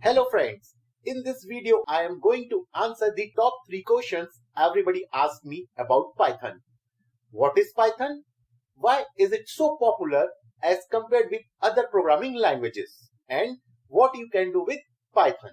Hello friends, in this video I am going to answer the top 3 questions everybody asks me about Python. What is Python? Why is it so popular as compared with other programming languages? And what you can do with Python?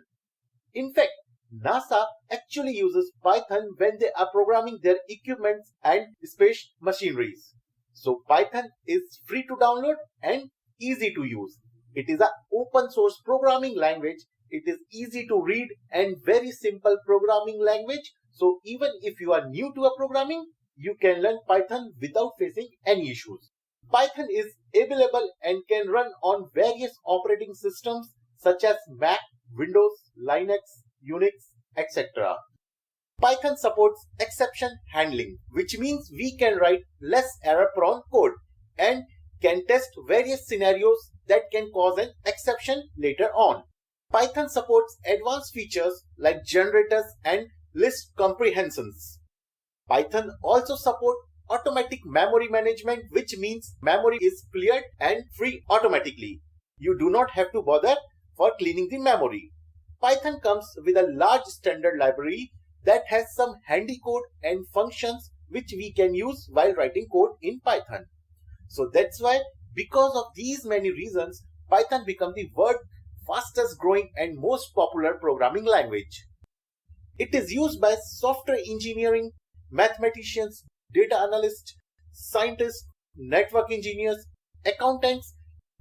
In fact, NASA actually uses Python when they are programming their equipments and space machineries. So Python is free to download and easy to use. It is an open source programming language. It is easy to read and very simple programming language. So even if you are new to a programming, you can learn Python without facing any issues. Python is available and can run on various operating systems such as Mac, Windows, Linux, Unix, etc. Python supports exception handling, which means we can write less error-prone code and can test various scenarios that can cause an exception later on. Python supports advanced features like generators and list comprehensions. Python also supports automatic memory management, which means memory is cleared and free automatically. You do not have to bother for cleaning the memory. Python comes with a large standard library that has some handy code and functions which we can use while writing code in Python. So that's why, because of these many reasons, Python became the world's fastest growing and most popular programming language. It is used by software engineering, mathematicians, data analysts, scientists, network engineers, accountants,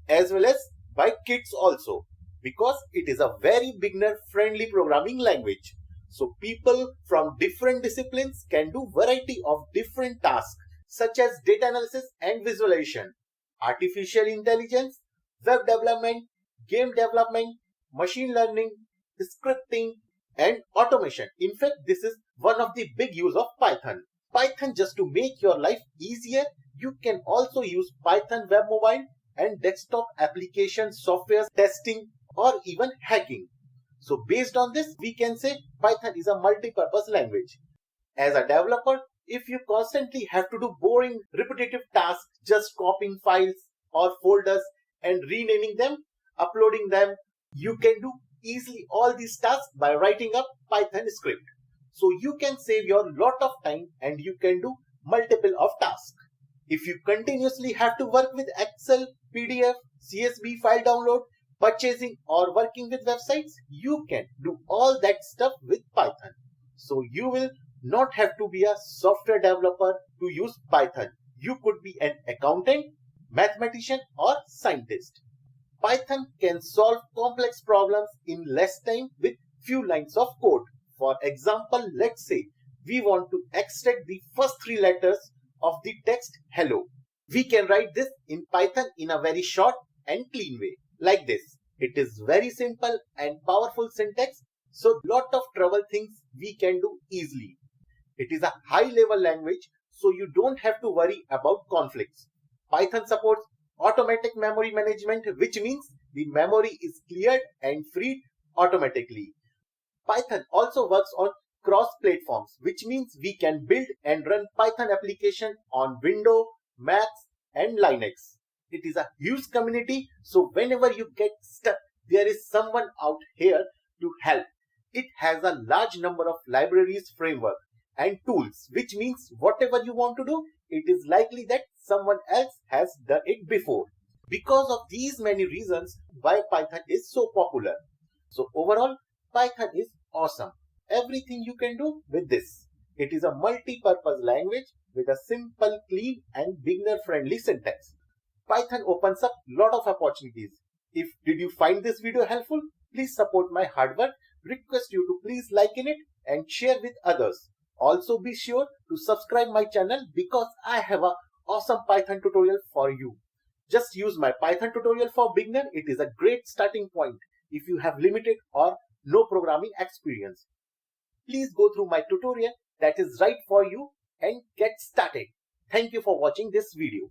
as well as by kids also, because it is a very beginner-friendly programming language. So people from different disciplines can do variety of different tasks such as data analysis and visualization, artificial intelligence, web development, game development, machine learning, scripting, and automation. In fact, this is one of the big use of Python. Python, just to make your life easier, you can also use Python web mobile and desktop application software testing or even hacking. So based on this, we can say Python is a multi-purpose language. As a developer, if you constantly have to do boring, repetitive tasks, just copying files or folders and renaming them, uploading them, you can do easily all these tasks by writing a Python script. So you can save your lot of time and you can do multiple of tasks. If you continuously have to work with Excel, PDF, CSV file download, purchasing or working with websites, you can do all that stuff with Python. So you will not have to be a software developer to use Python. You could be an accountant, mathematician or scientist. Python can solve complex problems in less time with few lines of code. For example, let's say we want to extract the first 3 letters of the text hello. We can write this in Python in a very short and clean way, like this. It is very simple and powerful syntax, so lot of trouble things we can do easily. It is a high-level language, so you don't have to worry about conflicts. Python supports automatic memory management, which means the memory is cleared and freed automatically. Python also works on cross-platforms, which means we can build and run Python application on Windows, Mac, and Linux. It is a huge community, so whenever you get stuck, there is someone out here to help. It has a large number of libraries, framework, and tools, which means whatever you want to do, it is likely that someone else has done it before. Because of these many reasons why Python is so popular. So overall, Python is awesome. Everything you can do with this. It is a multi-purpose language with a simple, clean, and beginner-friendly syntax. Python opens up a lot of opportunities. Did you find this video helpful? Please support my hard work. Request you to please like it and share with others. Also be sure to subscribe my channel because I have an awesome Python tutorial for you. Just use my Python tutorial for beginner. It is a great starting point if you have limited or no programming experience. Please go through my tutorial that is right for you and get started. Thank you for watching this video.